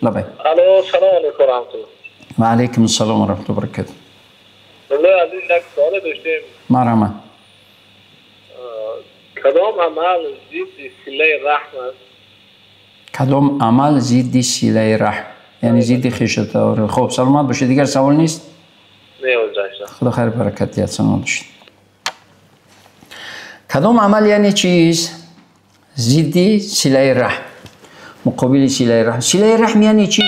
لبی. الو سلام علیکم رحمت الله. و علیکم السلام و رحمت الله وبرکاته. والله عزیز یک سوال داشتیم. مرحبا. کدام عمل ضد صله رحم است؟ کدام عمل ضد صله رحم یعنی ضد خویشتواری. خب سلامت باشید. دیگر سوال نیست؟ نه وجه. خدا خیر برکت دهد. سلامت باشید. کدام عمل یعنی چیز؟ ضد صله رحم، مقابل صله رحم. صله رحم یعنی چی؟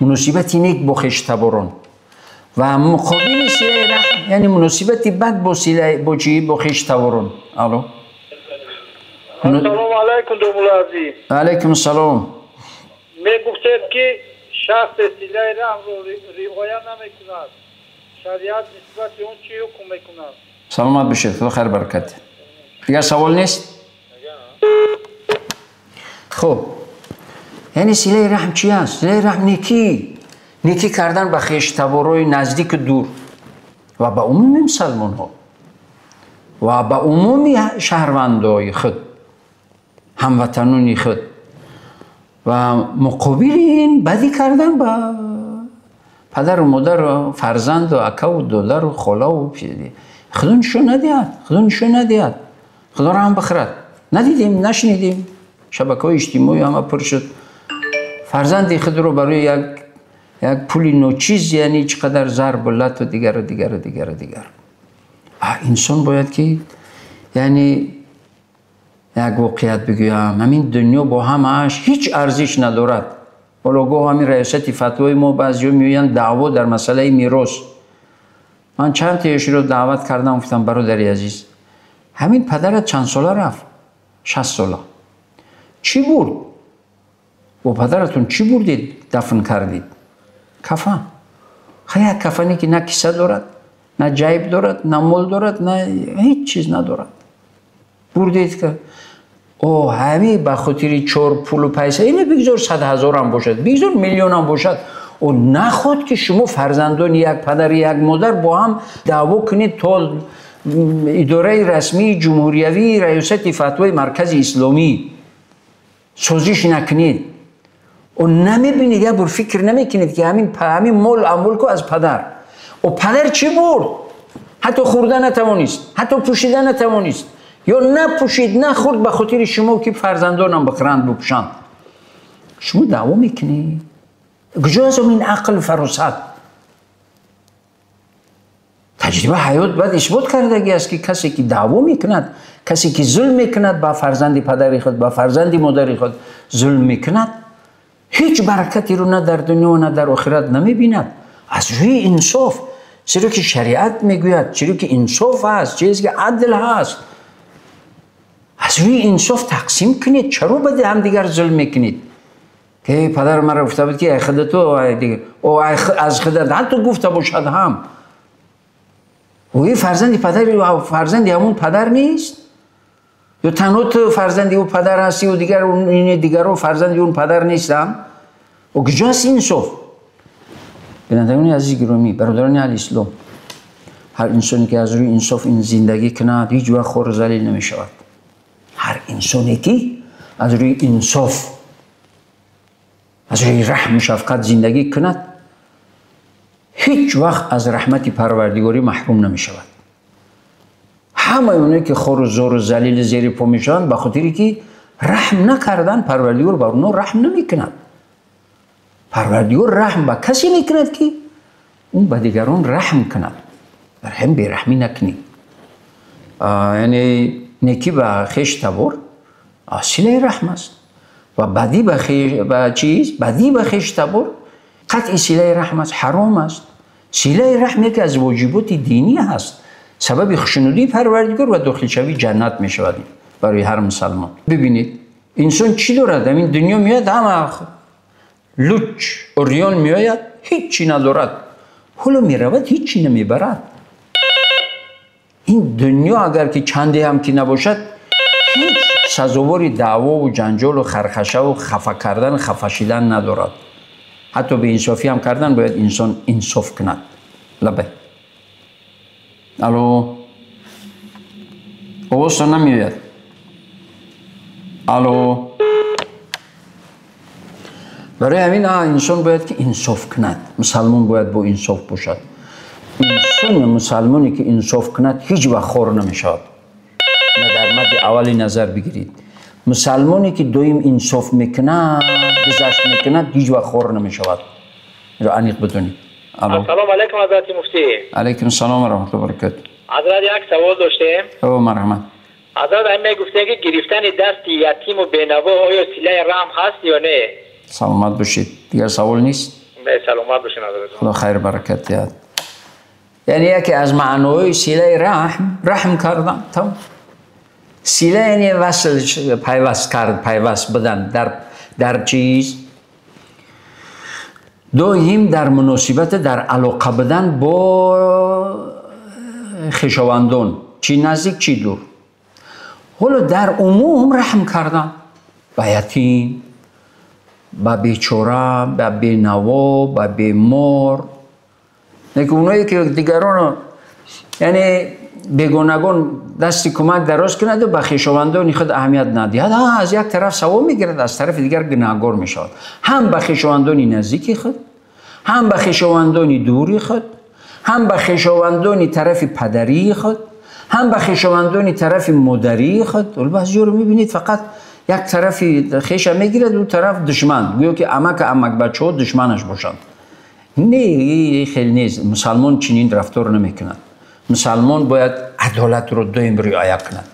مناسبت نیک با خویشتواران و مقابل صله رحم یعنی مناسبت بد با صله با چی؟ با خویشتواران. الو. السلام علیکم دولا عزیز. علیکم السلام. میگفتید که شخص صله رحم رو رعایت نمیکند، شریعت نسبت اون چی حکم میکند؟ سلامت باشید. خدا خیر برکت. دیگر سوال نیست؟ خب یعنی صله رحم چی است؟ صله رحم نیکی کردن به خویشتوارای نزدیک و دور و به عموم مسلمان ها و به عموم شهروندای خود، هموطنان خود، و مقابل این بدی کردن به پدر و مادر و فرزند و اکا و دادر و خالا و پیدی. خدا نشون ندهد. خدا را هم بخرد. ندیدیم، نشنیدیم، شبکه‌های اجتماعی همه پر شد. فرزند خود رو برای یک پولی نوچیز یعنی چقدر ضرب و لط و دیگر. انسان باید که یعنی یک واقعیت بگویم، همین دنیا با همش هیچ ارزش ندارد. بالاگاه همین ریاست فتوای ما بعضی میگویند دعوا در مسئله میراث. من چند تایش رو دعوت کردم، گفتم برادری عزیز، همین پدرت چند ساله رفت؟ 60 ساله. چی برد؟ با پدرتون چی بردید دفن کردید؟ کفن. خیلی یک کفنی که نه کیسه دارد، نه جیب دارد، نه مول دارد، نه هیچ چیز ندارد. بردید که او همین به خاطر چور پول و پیسه، اینه بگذار 100,000 هم باشد، بگذار میلیون هم باشد، او نخواد که شما فرزندان یک پدر یک مادر با هم دعوا کنید تا اداره رسمی جمهوریوی ریاست فتوای مرکز اسلامی سازش نکنید. او نمیبینید، یا بر فکر نمیکنید که همین مال اموال کو از پدر. او پدر چی برد؟ حتی خوردن نتوانست، حتی پوشیدن نتوانست، یا نپوشید نخورد به خاطر شما که فرزندانم بخرند بپوشند. شما دعوا میکنید. کجا از این عقل فراست؟ تجربه حیات باید اثبات کردگی است که کسی که دعوا میکند، کسی که ظلم میکند به فرزند پدری خود، به فرزند مادری خود ظلم میکند، هیچ برکتی رو نه در دنیا و نه در آخرت نمیبیند. از روی انصاف، چرا که شریعت میگوید، چرا که انصاف هست، چیزی که عدل هست، از روی انصاف تقسیم کنید. چرا بده هم دیگر ظلم میکنید؟ که پدر مرا گفته بود که ای خودت او از خودت حتی گفته باشد هم، او فرزند پدری و فرزند همون پدر نیست؟ یا تنها تو فرزندی او پدر هستی و دیگر رو فرزندی اون پدر نیستم؟ و کجاست انصاف؟ بینندگان عزیز گرامی، برادران الاسلام، هر انسانی که از روی انصاف این زندگی کند هیچ وقت خور و ذلیل نمی شود. هر انسانی که از روی انصاف، از روی رحم و شفقت زندگی کند هیچ وقت از رحمت پروردگاری محروم نمی شود. همه اونایی که خور و زور و ذلیل زیر پا می شوند به خاطری که رحم نکردن، پروردگار بر اونها رحم نمی کند. پروردگار رحم به کسی می کند که اون به دیگران رحم کند. بر هم بیرحمی نکنی. یعنی نیکی به خویشتوار صله رحم است و بدی به چیز؟ بدی به خویشتوار قطع صله رحم است، حرام است. صله رحم یکی از واجبات دینی هست، سبب خوشنودی پروردگار و داخل شوی جنت می شود برای هر مسلمان. ببینید انسان چی دارد؟ همین دنیا میاد همه لوچ اوریان میآید، هیچی ندارد، حالا میرود هیچی نمیبرد. این دنیا اگر که چندی هم که نباشد هیچ سزاوار دعوا و جنجال و خرخشه و خفه کردن، خفه شدن ندارد. حتی به انصافی هم کردن باید انسان انصاف کند. لبه. الو. آواز نمیاد. الو. برای همین انسان باید که انصاف کند. مسلمان باید با انصاف باشد. انسان مسلمانی که انصاف کند هیچ وقت خور نمیشود. در مد اولی نظر بگیرید. مسلمانی که دویم انصاف میکند، گذشت میکند، هیچ وقت خور نمیشود. رو انیق بدونید. السلام علیکم حضرت مفتی. علیکم السلام و رحمت الله و برکاته. حضرت یک سوال داشتیم. او مرحمت. حضرت همین گفتن که گرفتن دست یتیم و بینوا آیا صله رحم هست یا نه؟ سلامت باشید. دیگر سوال نیست؟ به سلامت باشین حضرت. خدا خیر برکت دهد. یعنی یکی از معنای صله رحم کردن. تمام. صله یعنی وصل، پیوست کرد، پیوست بدن در چیز. دویم در مناسبت، در علاقه بدن با خویشاوندان، چی نزدیک چی دور. حالا در عموم رحم کردن به یتیم، به بیچاره، به بینوا، به بیمار. لیکن اونایی که دیگران یعنی بیگانگان دستی کمک دراز کند و به خویشاوندان خود اهمیت ندهد، از یک طرف ثواب میگیرد، از طرف دیگر گناهکار میشود. هم به خویشاوندان نزدیکی خود، هم به خویشاوندان دوری خود، هم به خویشاوندان طرف پدری خود، هم به خویشاوندان طرف مادری خود. ولی بعضی رو میبینید فقط یک طرفی خویش میگیرد، اون طرف دشمن، گویا که عمک بچه‌ها دشمنش باشند. نه، خیلی نیست. مسلمان چنین رفتار نمیکند. مسلمان باید عدالت رو دائم رعایت کند.